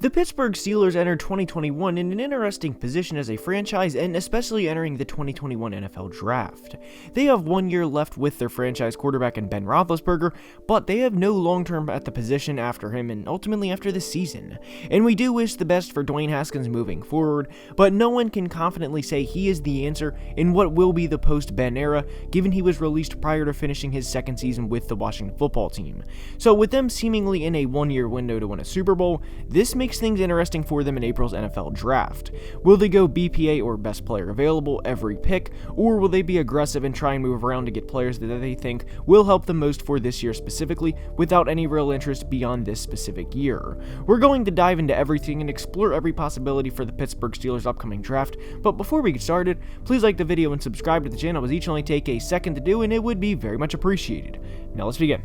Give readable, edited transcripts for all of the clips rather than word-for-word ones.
The Pittsburgh Steelers entered 2021 in an interesting position as a franchise, and especially entering the 2021 NFL Draft. They have 1 year left with their franchise quarterback in Ben Roethlisberger, but they have no long-term at the position after him and ultimately after the season. And we do wish the best for Dwayne Haskins moving forward, but no one can confidently say he is the answer in what will be the post-Ben era, given he was released prior to finishing his second season with the Washington football team. So with them seemingly in a 1 year window to win a Super Bowl, this makes things interesting for them in April's NFL Draft. Will they go BPA or best player available every pick, or will they be aggressive and try and move around to get players that they think will help them most for this year specifically, without any real interest beyond this specific year? We're going to dive into everything and explore every possibility for the Pittsburgh Steelers' upcoming draft, but before we get started, please like the video and subscribe to the channel, as each only take a second to do and it would be very much appreciated. Now let's begin.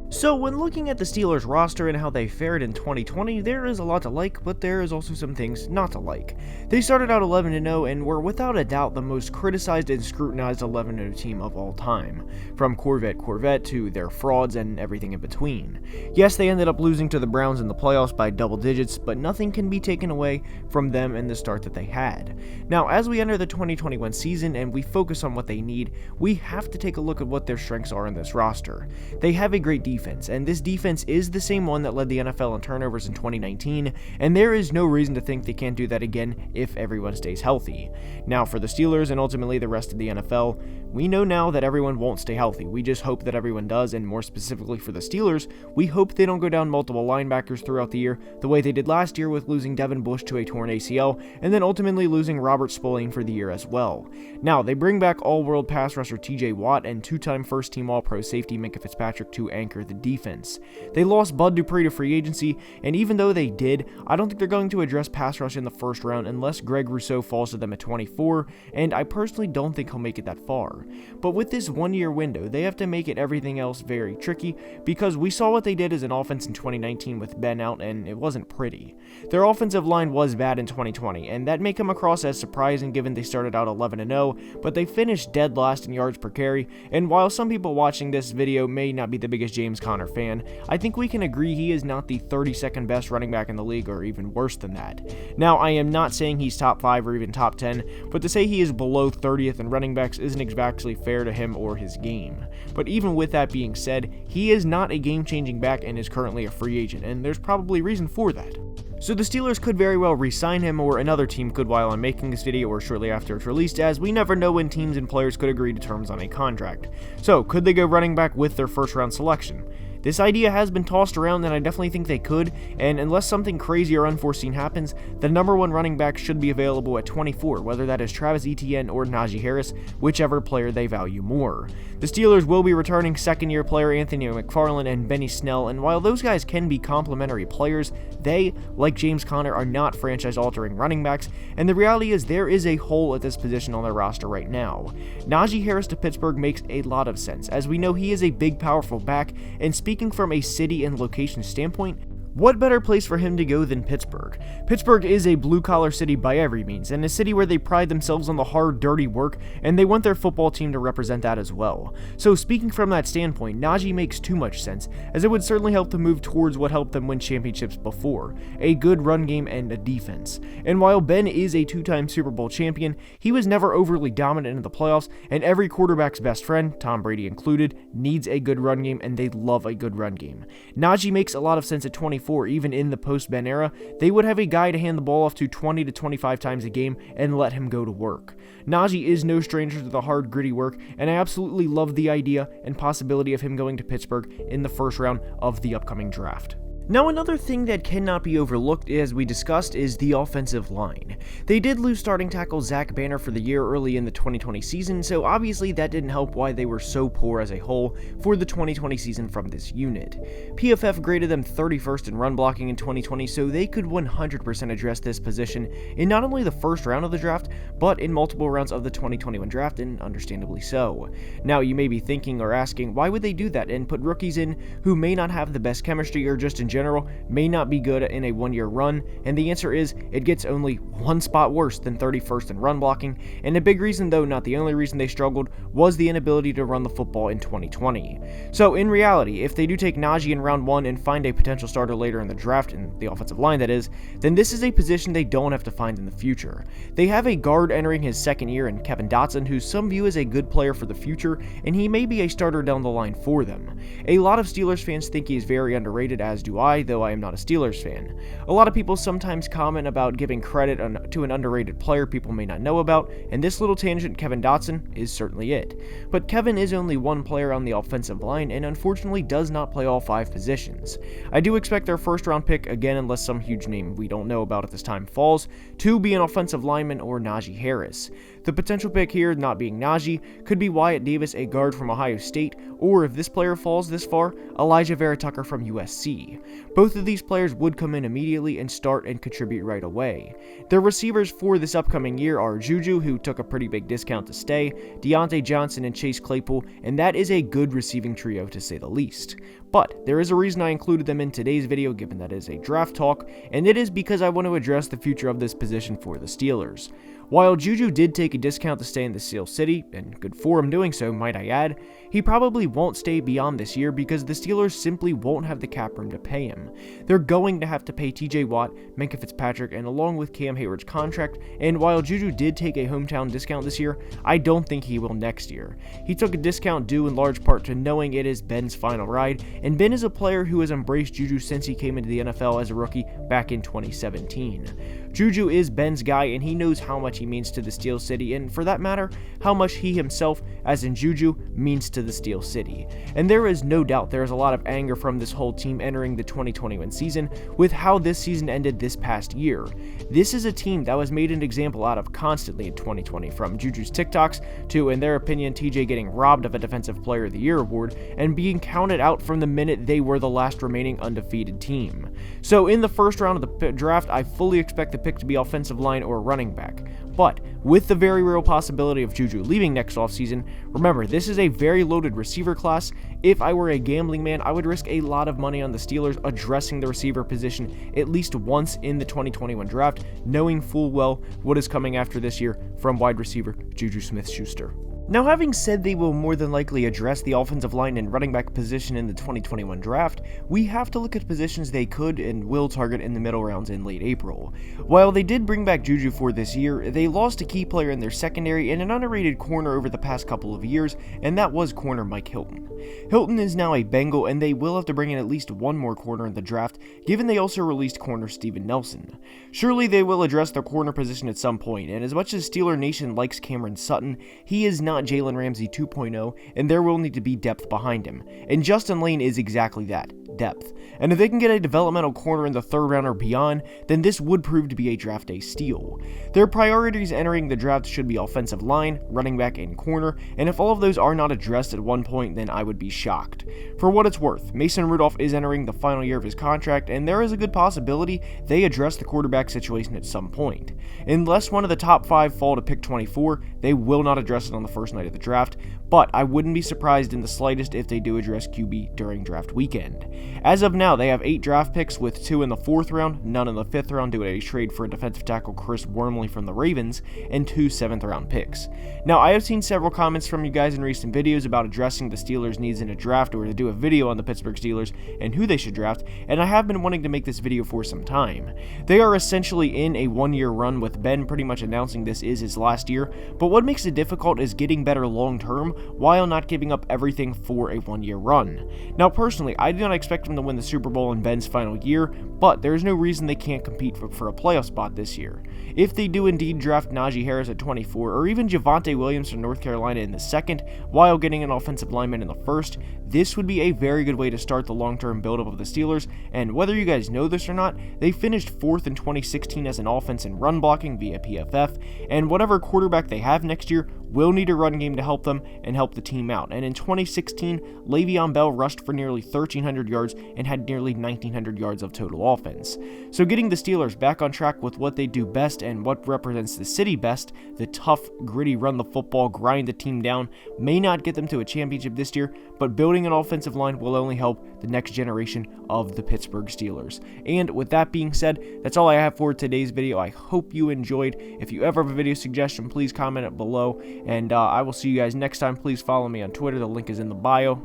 So when looking at the Steelers roster and how they fared in 2020, there is a lot to like, but there is also some things not to like. They started out 11-0 and were without a doubt the most criticized and scrutinized 11-0 team of all time, from Corvette to their frauds and everything in between. Yes, they ended up losing to the Browns in the playoffs by double digits, but nothing can be taken away from them and the start that they had. Now, as we enter the 2021 season and we focus on what they need, we have to take a look at what their strengths are in this roster. They have a great defense, and this defense is the same one that led the NFL in turnovers in 2019, and there is no reason to think they can't do that again if everyone stays healthy. Now, for the Steelers and ultimately the rest of the NFL, we know now that everyone won't stay healthy. We just hope that everyone does, and more specifically for the Steelers, we hope they don't go down multiple linebackers throughout the year the way they did last year with losing Devin Bush to a torn ACL, and then ultimately losing Robert Spillane for the year as well. Now, they bring back all-world pass rusher TJ Watt and two-time first-team All-Pro safety Minkah Fitzpatrick to anchor the defense. They lost Bud Dupree to free agency, and even though they did, I don't think they're going to address pass rush in the first round unless Greg Rousseau falls to them at 24, and I personally don't think he'll make it that far. But with this 1 year window, they have to make it everything else very tricky, because we saw what they did as an offense in 2019 with Ben out, and it wasn't pretty. Their offensive line was bad in 2020, and that may come across as surprising given they started out 11-0, but they finished dead last in yards per carry, and while some people watching this video may not be the biggest James Conner fan, I think we can agree he is not the 32nd best running back in the league, or even worse than that. Now, I am not saying he's top 5 or even top 10, but to say he is below 30th in running backs isn't exactly fair to him or his game. But even with that being said, he is not a game-changing back and is currently a free agent, and there's probably reason for that. So the Steelers could very well re-sign him, or another team could while I'm making this video or shortly after it's released, as we never know when teams and players could agree to terms on a contract. So could they go running back with their first round selection? This idea has been tossed around, and I definitely think they could, and unless something crazy or unforeseen happens, the number one running back should be available at 24, whether that is Travis Etienne or Najee Harris, whichever player they value more. The Steelers will be returning second-year player Anthony McFarland and Benny Snell, and while those guys can be complementary players, they, like James Conner, are not franchise-altering running backs, and the reality is there is a hole at this position on their roster right now. Najee Harris to Pittsburgh makes a lot of sense, as we know he is a big, powerful back, and speaking from a city and location standpoint, what better place for him to go than Pittsburgh? Pittsburgh is a blue-collar city by every means, and a city where they pride themselves on the hard, dirty work, and they want their football team to represent that as well. So speaking from that standpoint, Najee makes too much sense, as it would certainly help them move towards what helped them win championships before, a good run game and a defense. And while Ben is a two-time Super Bowl champion, he was never overly dominant in the playoffs, and every quarterback's best friend, Tom Brady included, needs a good run game, and they love a good run game. Najee makes a lot of sense at 24. Even in the post-Ben era, they would have a guy to hand the ball off to 20 to 25 times a game and let him go to work. Najee is no stranger to the hard, gritty work, and I absolutely love the idea and possibility of him going to Pittsburgh in the first round of the upcoming draft. Now, another thing that cannot be overlooked, as we discussed, is the offensive line. They did lose starting tackle Zach Banner for the year early in the 2020 season, so obviously that didn't help why they were so poor as a whole for the 2020 season from this unit. PFF graded them 31st in run blocking in 2020, so they could 100% address this position in not only the first round of the draft, but in multiple rounds of the 2021 draft, and understandably so. Now, you may be thinking or asking, why would they do that and put rookies in who may not have the best chemistry or just in general may not be good in a one-year run, and the answer is it gets only one spot worse than 31st in run blocking, and a big reason, though not the only reason they struggled, was the inability to run the football in 2020. So in reality, if they do take Najee in round 1 and find a potential starter later in the draft, in the offensive line that is, then this is a position they don't have to find in the future. They have a guard entering his second year in Kevin Dotson, who some view as a good player for the future, and he may be a starter down the line for them. A lot of Steelers fans think he is very underrated, as do I, though I am not a Steelers fan. A lot of people sometimes comment about giving credit to an underrated player people may not know about, and this little tangent, Kevin Dotson, is certainly it. But Kevin is only one player on the offensive line and unfortunately does not play all 5 positions. I do expect their first round pick, again unless some huge name we don't know about at this time falls, to be an offensive lineman or Najee Harris. The potential pick here, not being Najee, could be Wyatt Davis, a guard from Ohio State, or if this player falls this far, Elijah Vera Tucker from USC. Both of these players would come in immediately and start and contribute right away. Their receivers for this upcoming year are Juju, who took a pretty big discount to stay, Deontay Johnson, and Chase Claypool, and that is a good receiving trio to say the least. But there is a reason I included them in today's video, given that it is a draft talk, and it is because I want to address the future of this position for the Steelers. While Juju did take a discount to stay in the Steel City, and good for him doing so, might I add, he probably won't stay beyond this year because the Steelers simply won't have the cap room to pay him. They're going to have to pay TJ Watt, Minkah Fitzpatrick, and along with Cam Hayward's contract, and while Juju did take a hometown discount this year, I don't think he will next year. He took a discount due in large part to knowing it is Ben's final ride, and Ben is a player who has embraced Juju since he came into the NFL as a rookie back in 2017. Juju is Ben's guy, and he knows how much he means to the Steel City, and for that matter, how much he himself, as in Juju, means to the Steel City. And there is no doubt there is a lot of anger from this whole team entering the 2021 season with how this season ended this past year. This is a team that was made an example out of constantly in 2020, from Juju's TikToks to, in their opinion, TJ getting robbed of a Defensive Player of the Year award and being counted out from the minute they were the last remaining undefeated team. So in the first round of the draft, I fully expect the pick to be offensive line or running back. But with the very real possibility of Juju leaving next offseason, remember, this is a very loaded receiver class. If I were a gambling man, I would risk a lot of money on the Steelers addressing the receiver position at least once in the 2021 draft, knowing full well what is coming after this year from wide receiver Juju Smith-Schuster. Now, having said they will more than likely address the offensive line and running back position in the 2021 draft, we have to look at positions they could and will target in the middle rounds in late April. While they did bring back Juju for this year, they lost a key player in their secondary and an underrated corner over the past couple of years, and that was corner Mike Hilton. Hilton is now a Bengal, and they will have to bring in at least one more corner in the draft, given they also released corner Steven Nelson. Surely they will address their corner position at some point, and as much as Steeler Nation likes Cameron Sutton, he is not Jalen Ramsey 2.0, and there will need to be depth behind him. And Justin Lane is exactly that, depth. And if they can get a developmental corner in the 3rd round or beyond, then this would prove to be a draft day steal. Their priorities entering the draft should be offensive line, running back, and corner, and if all of those are not addressed at one point, then I would be shocked. For what it's worth, Mason Rudolph is entering the final year of his contract, and there is a good possibility they address the quarterback situation at some point. Unless one of the top 5 fall to pick 24, they will not address it on the first night of the draft, but I wouldn't be surprised in the slightest if they do address QB during draft weekend. As of now, they have 8 draft picks, with 2 in the 4th round, none in the 5th round due to a trade for a defensive tackle Chris Wormley from the Ravens, and 2 7th round picks. Now, I have seen several comments from you guys in recent videos about addressing the Steelers' needs in a draft, or to do a video on the Pittsburgh Steelers and who they should draft, and I have been wanting to make this video for some time. They are essentially in a 1-year run, with Ben pretty much announcing this is his last year, but what makes it difficult is getting better long term while not giving up everything for a 1-year run. Now, personally, I do not expect them to win the Super Bowl in Ben's final year, but there is no reason they can't compete for a playoff spot this year. If they do indeed draft Najee Harris at 24, or even Javonte Williams from North Carolina in the 2nd, while getting an offensive lineman in the 1st, this would be a very good way to start the long-term buildup of the Steelers, and whether you guys know this or not, they finished 4th in 2016 as an offense in run blocking via PFF, and whatever quarterback they have next year will need a run game to help them and help the team out. And in 2016, Le'Veon Bell rushed for nearly 1,300 yards and had nearly 1,900 yards of total offense. So getting the Steelers back on track with what they do best and what represents the city best, the tough, gritty run the football, grind the team down, may not get them to a championship this year, but building an offensive line will only help the next generation of the Pittsburgh Steelers. And with that being said, that's all I have for today's video. I hope you enjoyed. If you ever have a video suggestion, please comment it below, and I will see you guys next time. Please follow me on Twitter. The link is in the bio.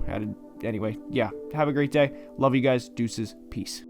Anyway, yeah, have a great day. Love you guys. Deuces. Peace.